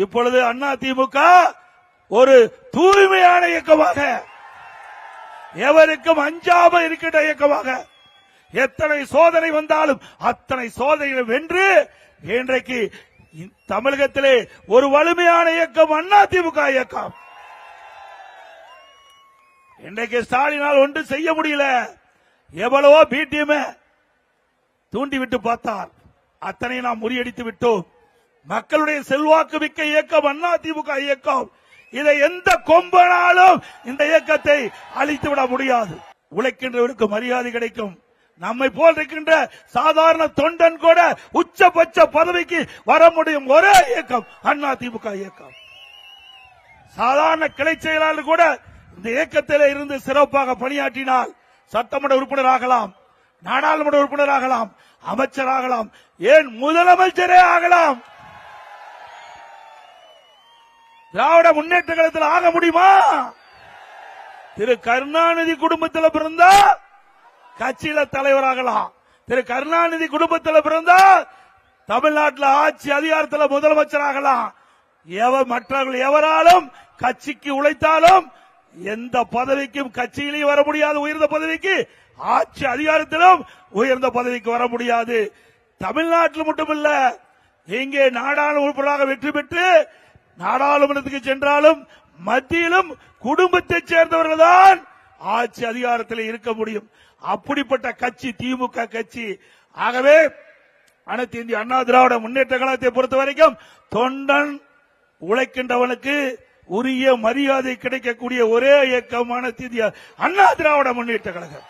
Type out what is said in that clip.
இப்பொழுது அதிமுக ஒரு தூய்மையான இயக்கமாக, எவருக்கும் அஞ்சாம இருக்கின்ற இயக்கமாக, எத்தனை சோதனை வந்தாலும் அத்தனை சோதனைகளை வென்று இன்றைக்கு தமிழகத்திலே ஒரு வலிமையான இயக்கம் அதிமுக இயக்கம். இன்றைக்கு ஸ்டாலினால் ஒன்று செய்ய முடியல. எவ்வளவோ பிடிஎம் தூண்டிவிட்டு பார்த்தார், அத்தனை நாம் முறியடித்து விட்டோம். மக்களுடைய செல்வாக்கு மிக்க இயக்கம் அதிமுக இயக்கம். இதை எந்த கொம்பனாலும் இந்த இயக்கத்தை அழித்து விட முடியாது. உழைக்கின்றவருக்கு மரியாதை கிடைக்கும். நம்மை போல் இருக்கின்ற சாதாரண தொண்டன் கூட உச்சபட்ச பதவிக்கு வர முடியும் ஒரே இயக்கம் அதிமுக இயக்கம். சாதாரண கிளை செயலாளர் கூட இந்த இயக்கத்தில் இருந்து சிறப்பாக பணியாற்றினால் சட்டமன்ற உறுப்பினர் ஆகலாம், நாடாளுமன்ற உறுப்பினர் ஆகலாம், அமைச்சர் ஆகலாம், ஏன் முதலமைச்சரே ஆகலாம். திராவிட முன்னேற்ற கழகத்தில் ஆக முடியுமா? திரு கருணாநிதி குடும்பத்தில் பிறந்தா கட்சியில தலைவராகலாம். திரு கருணாநிதி குடும்பத்தில் பிறந்தா தமிழ்நாட்டில் ஆட்சி அதிகாரத்தில் முதலமைச்சராகலாம். மற்றவர்கள் எவராலும் கட்சிக்கு உழைத்தாலும் எந்த பதவிக்கும் கட்சியிலேயே வர முடியாது. உயர்ந்த பதவிக்கு, ஆட்சி அதிகாரத்திலும் உயர்ந்த பதவிக்கு வர முடியாது. தமிழ்நாட்டில் மட்டுமல்ல, இங்கே நாடாளுமன்ற உறுப்பினராக வெற்றி பெற்று நாடாளுமன்றத்துக்கு சென்றாலும் மத்தியிலும் குடும்பத்தைச் சேர்ந்தவர்கள் தான் ஆட்சி அதிகாரத்தில் இருக்க முடியும். அப்படிப்பட்ட கட்சி திமுக கட்சி. ஆகவே அனைத்து இந்திய அண்ணா திராவிட முன்னேற்ற கழகத்தை பொறுத்த வரைக்கும் தொண்டன் உழைக்கின்றவனுக்கு உரிய மரியாதை கிடைக்கக்கூடிய ஒரே இயக்கமான இந்திய அண்ணா திராவிட முன்னேற்ற கழகம்.